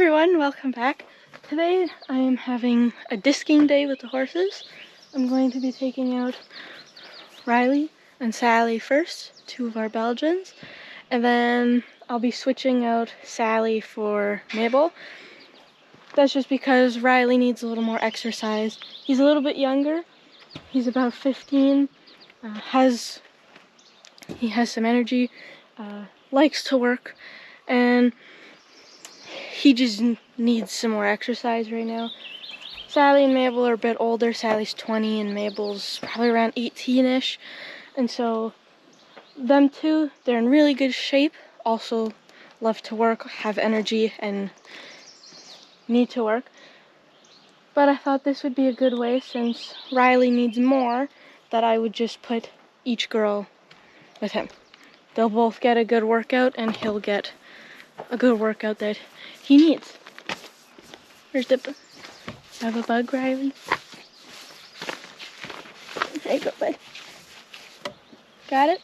everyone, welcome back. Today I am having a disking day with the horses. I'm going to be taking out Riley and Sally first, two of our Belgians, and then I'll be switching out Sally for Mable. That's just because Riley needs a little more exercise. He's a little bit younger. He's about 15. He has some energy, likes to work, and he just needs some more exercise right now. Sally and Mable are a bit older. Sally's 20 and Mabel's probably around 18-ish. And so them two, they're in really good shape. Also love to work, have energy, and need to work. But I thought this would be a good way, since Riley needs more, that I would just put each girl with him. They'll both get a good workout, and he'll get a good workout that he needs. Where's the... Have a bug, Riley? There you go, bud. Got it?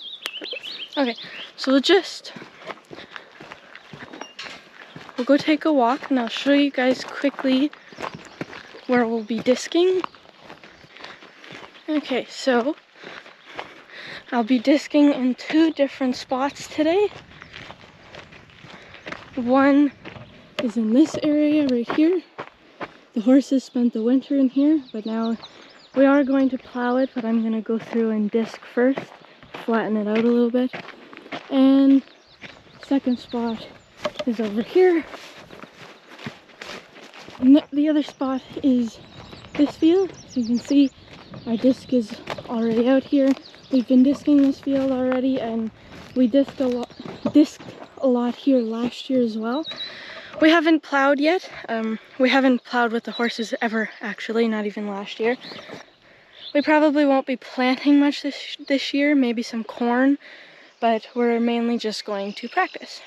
Okay, so we'll go take a walk, and I'll show you guys quickly where we'll be disking. Okay, so I'll be disking in two different spots today. One is in this area right here. The horses spent the winter in here, but now we are going to plow it, but I'm going to go through and disc first, flatten it out a little bit. And second spot is over here. And the other spot is this field. So you can see our disc is already out here. We've been disking this field already, and we disced a lot here last year as well. We haven't plowed yet. We haven't plowed with the horses ever, actually, not even last year. We probably won't be planting much this year, maybe some corn, but we're mainly just going to practice.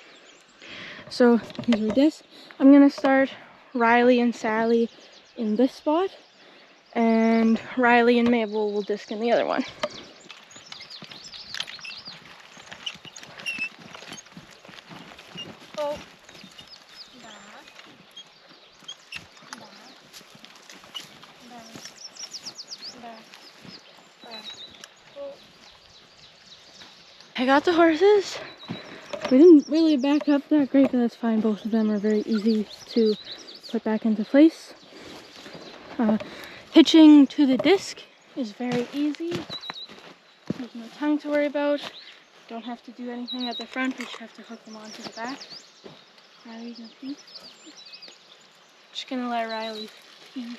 So here's our disc. I'm gonna start Riley and Sally in this spot, and Riley and Mable will disc in the other one. Oh. I got the horses. We didn't really back up that great, but that's fine. Both of them are very easy to put back into place. Hitching to the disc is very easy. There's no tongue to worry about. Don't have to do anything at the front. We just have to hook them onto the back. Riley gonna pee. Just gonna let Riley pee.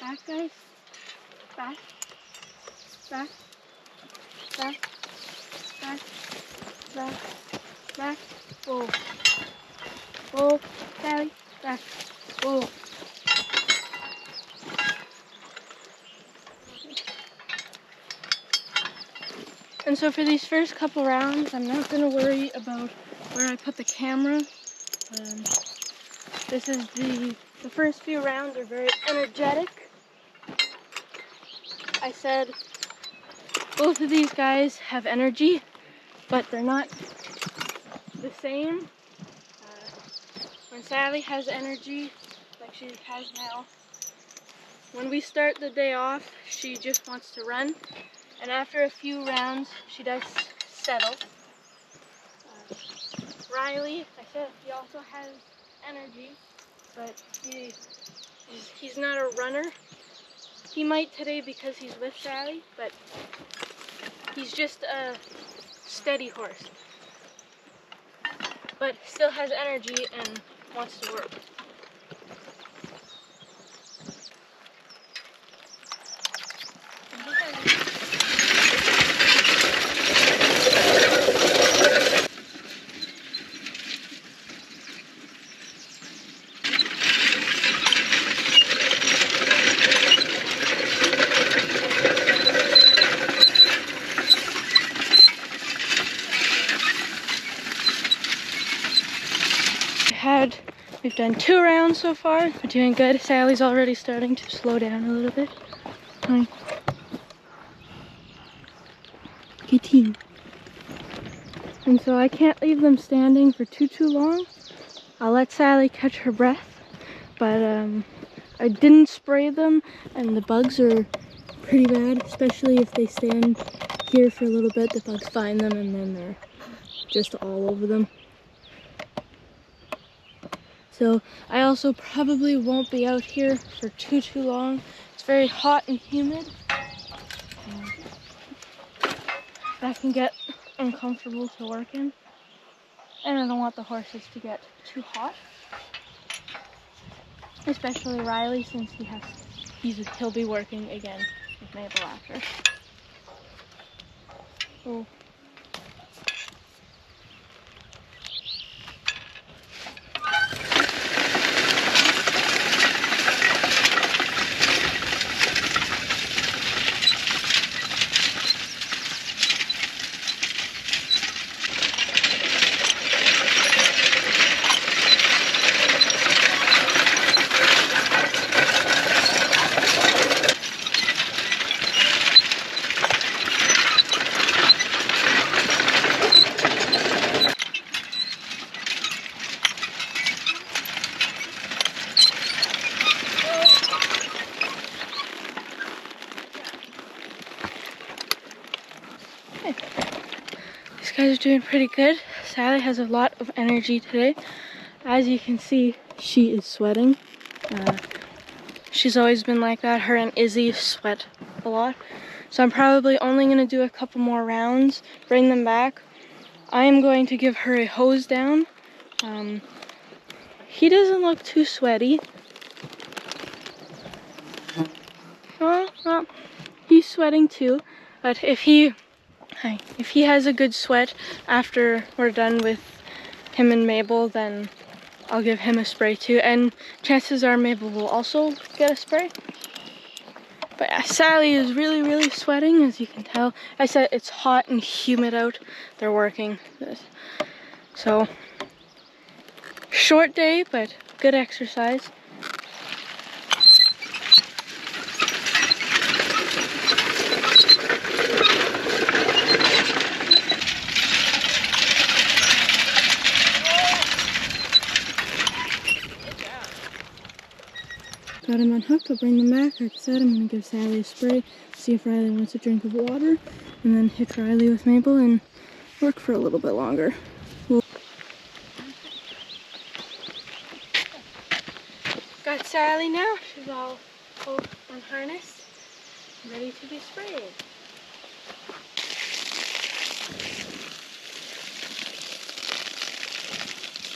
Back, guys. Back. Back. Back. Back. Back. Back. Whoa. Whoa. Sally. Back. Whoa. And so for these first couple rounds, I'm not going to worry about where I put the camera. This is the first few rounds are very energetic. I said both of these guys have energy, but they're not the same. When Sally has energy, like she has now, when we start the day off, she just wants to run. And after a few rounds, she does settle. Riley, I said, he also has energy, but he's not a runner. He might today because he's with Sally, but he's just a steady horse. But still has energy and wants to work. We've done 2 rounds so far. We're doing good. Sally's already starting to slow down a little bit. Okay, team. And so I can't leave them standing for too long. I'll let Sally catch her breath, but I didn't spray them, and the bugs are pretty bad, especially if they stand here for a little bit. The bugs find them and then they're just all over them. So I also probably won't be out here for too long. It's very hot and humid. That can get uncomfortable to work in. And I don't want the horses to get too hot. Especially Riley, since he'll be working again with Mable after. Oh. These guys are doing pretty good. Sally has a lot of energy today. As you can see, she is sweating. She's always been like that. Her and Izzy sweat a lot. So I'm probably only going to do a couple more rounds, bring them back. I am going to give her a hose down. He doesn't look too sweaty. Well, he's sweating too. But if he has a good sweat after we're done with him and Mable, then I'll give him a spray too. And chances are Mable will also get a spray. But yeah, Sally is really sweating, as you can tell. I said it's hot and humid out. They're working this. So, short day, but good exercise. Got him unhooked, I'll bring them back. Like I said, I'm going to give Sally a spray, see if Riley wants a drink of water, and then hitch Riley with Mable and work for a little bit longer. Got Sally now. She's all unharnessed, ready to be sprayed.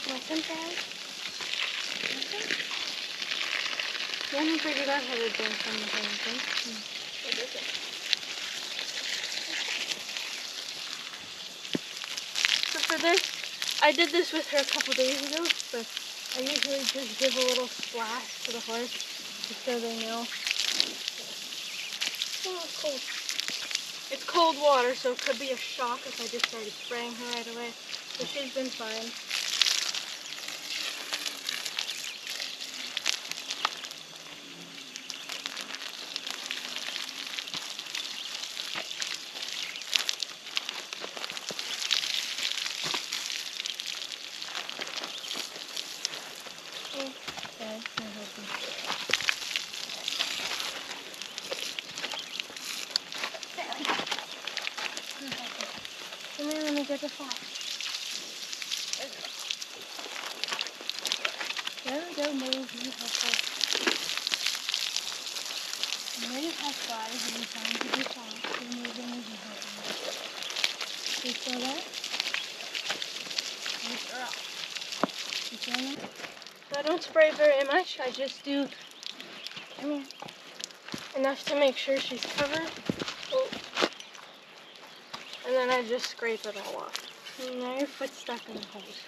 Want some, Sally? We haven't figured out how to drink from the thing. What is it? So for this, I did this with her a couple days ago, but I usually just give a little splash to the horse just so they know. Oh, it's cold. It's cold water, so it could be a shock if I just started spraying her right away. But she's been fine. Come here, let me get the flash. There we go, Mable. You have flash. Now you have flies and you're trying to do flash. You're moving and you're helping. You feel that? Good girl. You feel that? So I don't spray very much. I just do enough to make sure she's covered. Oh. And then I just scrape it all off. And now your foot's stuck in the hose.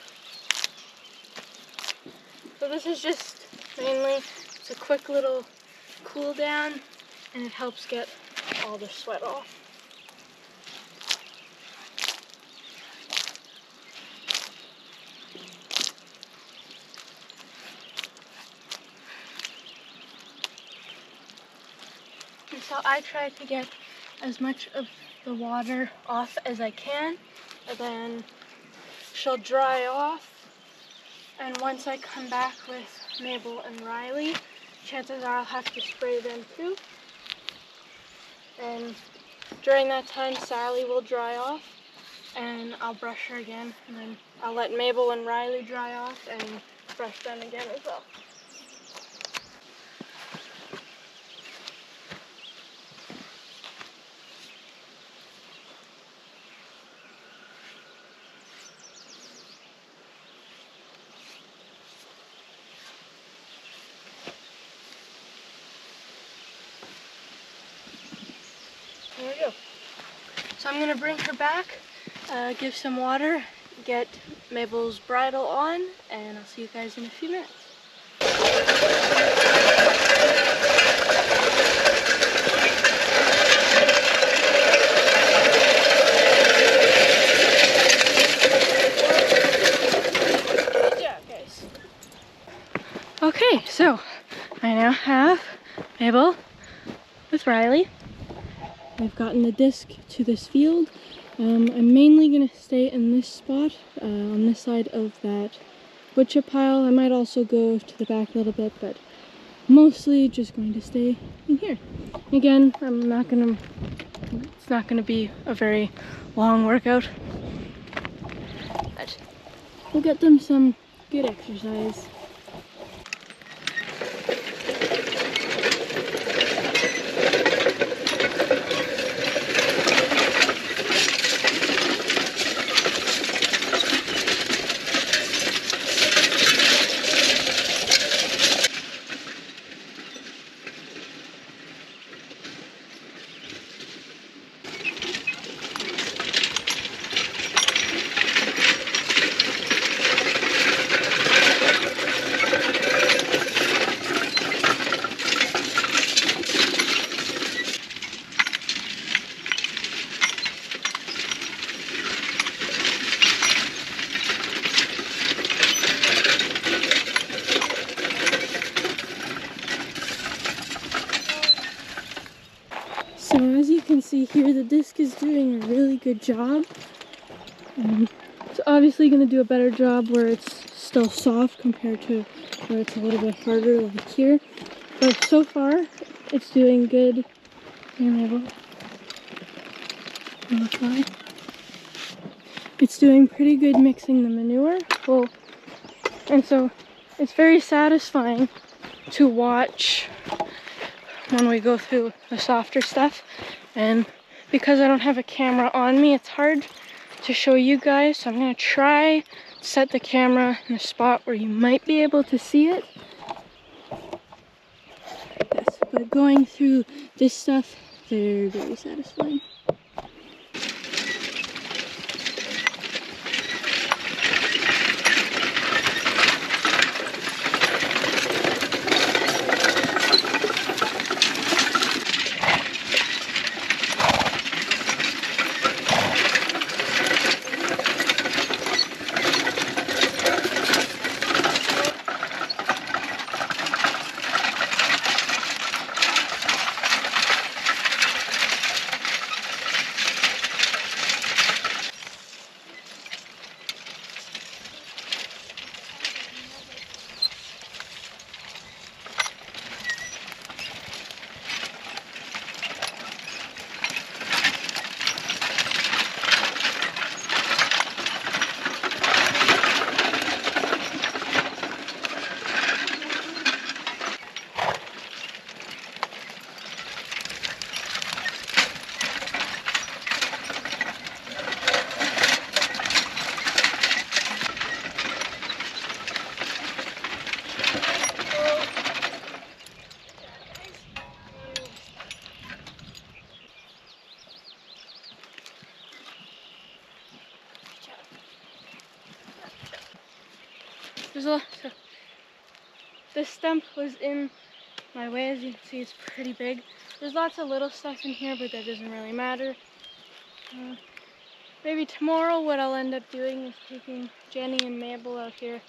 So this is just mainly, it's a quick little cool down, and it helps get all the sweat off. And so I try to get as much of the water off as I can, and then she'll dry off, And once I come back with Mable and Riley, chances are I'll have to spray them too. And during that time, Sally will dry off and I'll brush her again. And then I'll let Mable and Riley dry off and brush them again as well. There we go. So I'm gonna bring her back, give some water, get Mabel's bridle on, and I'll see you guys in a few minutes. Good job, guys. Okay, so I now have Mabel with Riley. We've gotten the disc to this field. I'm mainly going to stay in this spot, on this side of that wood chip pile. I might also go to the back a little bit, but mostly just going to stay in here. Again, it's not going to be a very long workout, but we'll get them some good exercise. So as you can see here, the disc is doing a really good job. It's obviously going to do a better job where it's still soft compared to where it's a little bit harder like here. But so far, it's doing good. Here, Mabel. It's doing pretty good mixing the manure. Well, and so it's very satisfying to watch when we go through the softer stuff. And because I don't have a camera on me, it's hard to show you guys, so I'm gonna try set the camera in a spot where you might be able to see it. Yes, but going through this stuff, very, very satisfying. So this stump was in my way. As you can see, it's pretty big. There's lots of little stuff in here, but that doesn't really matter. Maybe tomorrow what I'll end up doing is taking Jenny and Mable out here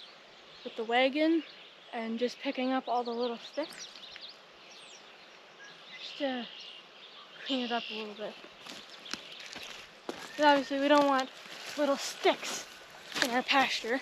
with the wagon and just picking up all the little sticks. Just to clean it up a little bit. Because obviously we don't want little sticks in our pasture.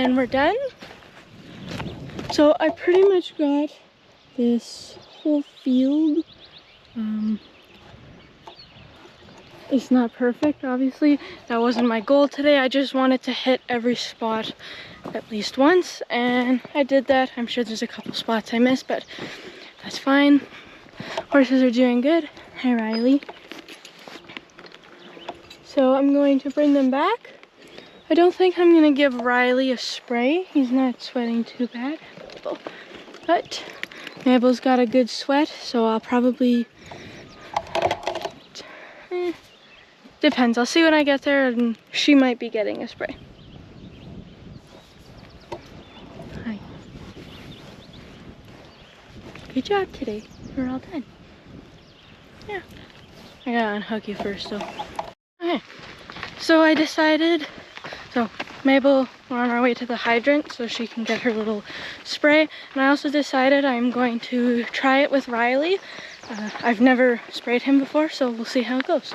and we're done. So I pretty much got this whole field. It's not perfect, obviously. That wasn't my goal today. I just wanted to hit every spot at least once, and I did that. I'm sure there's a couple spots I missed, but that's fine. Horses are doing good. Hi, Riley. So I'm going to bring them back. I don't think I'm gonna give Riley a spray. He's not sweating too bad, but Mabel's got a good sweat, so I'll probably, depends. I'll see when I get there, and she might be getting a spray. Hi. Good job today. We're all done. Yeah. I gotta unhook you first, though. Okay. So I decided, so Mabel, we're on our way to the hydrant so she can get her little spray. And I also decided I'm going to try it with Riley. I've never sprayed him before, so we'll see how it goes.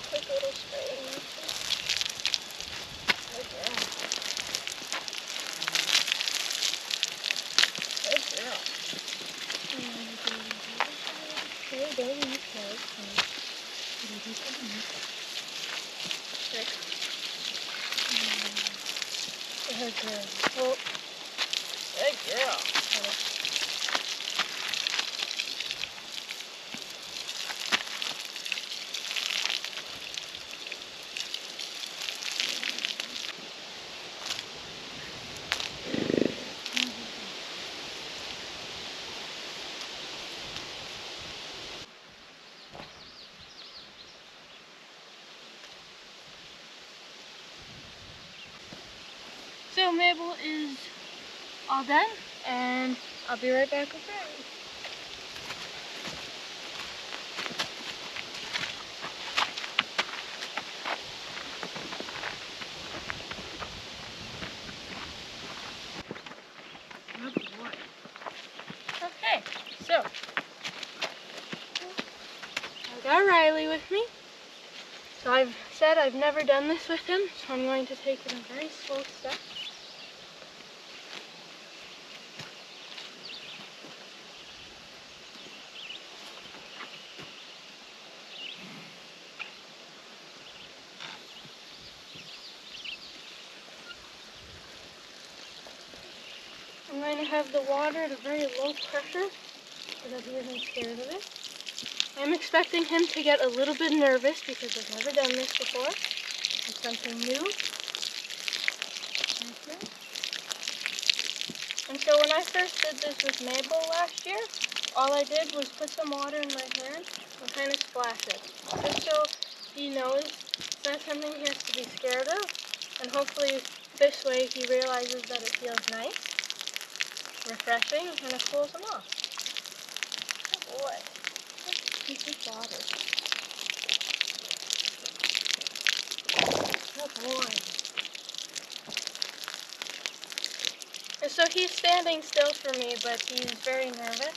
Quick little spray. Good girl. Good girl. Good girl. Oh, good girl. So Mabel is all done, and I'll be right back with Riley. Good boy. Okay, so I got Riley with me. So I've said I've never done this with him, so I'm going to take it in very slow steps. I'm going to have the water at a very low pressure so that he isn't scared of it. I'm expecting him to get a little bit nervous because I've never done this before. It's something new. And so when I first did this with Mable last year, all I did was put some water in my hand and kind of splash it. Just so he knows it's not something he has to be scared of. And hopefully this way he realizes that it feels nice, refreshing, and kind of cools him off. Good boy. Keep his water. Good boy. And so he's standing still for me, but he's very nervous.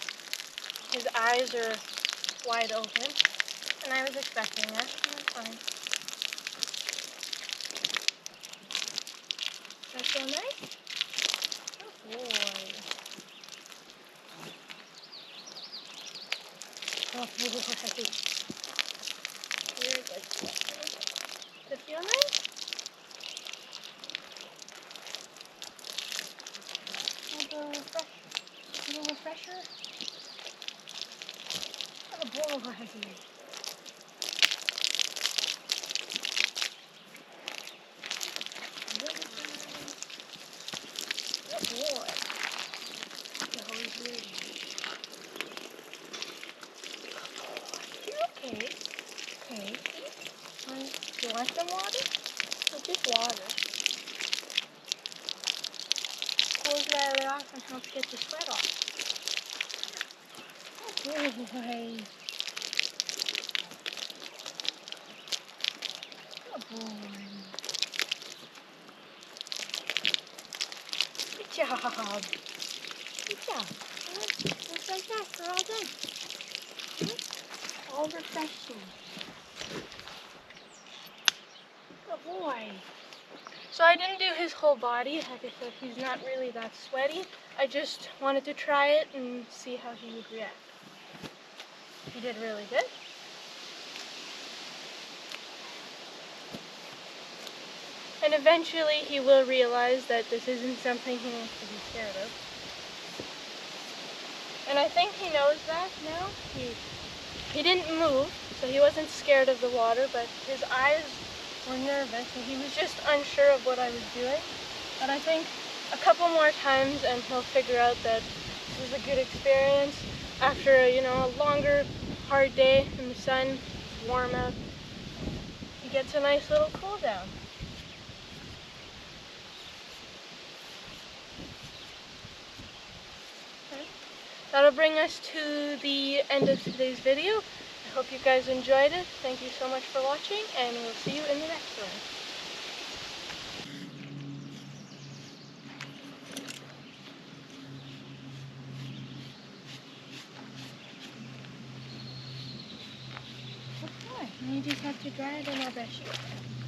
His eyes are wide open, and I was expecting that. That's fine. That feel nice? Good boy. Oh boy. Very good. Does it feel nice? A little refresher? Good boy. Good boy. No, he's really You're okay. Okay. You want some water? Or just water? Cools right off and helps get the sweat off. Good boy. Good boy. Good job. Good job. Just like that, we're all done. all refreshing. Good boy. So I didn't do his whole body. Like I said, he's not really that sweaty. I just wanted to try it and see how he would react. He did really good. And eventually he will realize that this isn't something he needs to be scared of. And I think he knows that now. He didn't move, so he wasn't scared of the water, but his eyes were nervous and he was just unsure of what I was doing. But I think a couple more times and he'll figure out that this is a good experience. After a longer, hard day in the sun, it's warm out, he gets a nice little cool down. That'll bring us to the end of today's video. I hope you guys enjoyed it. Thank you so much for watching, and we'll see you in the next one. Okay, and you just have to dry it and I'll brush you.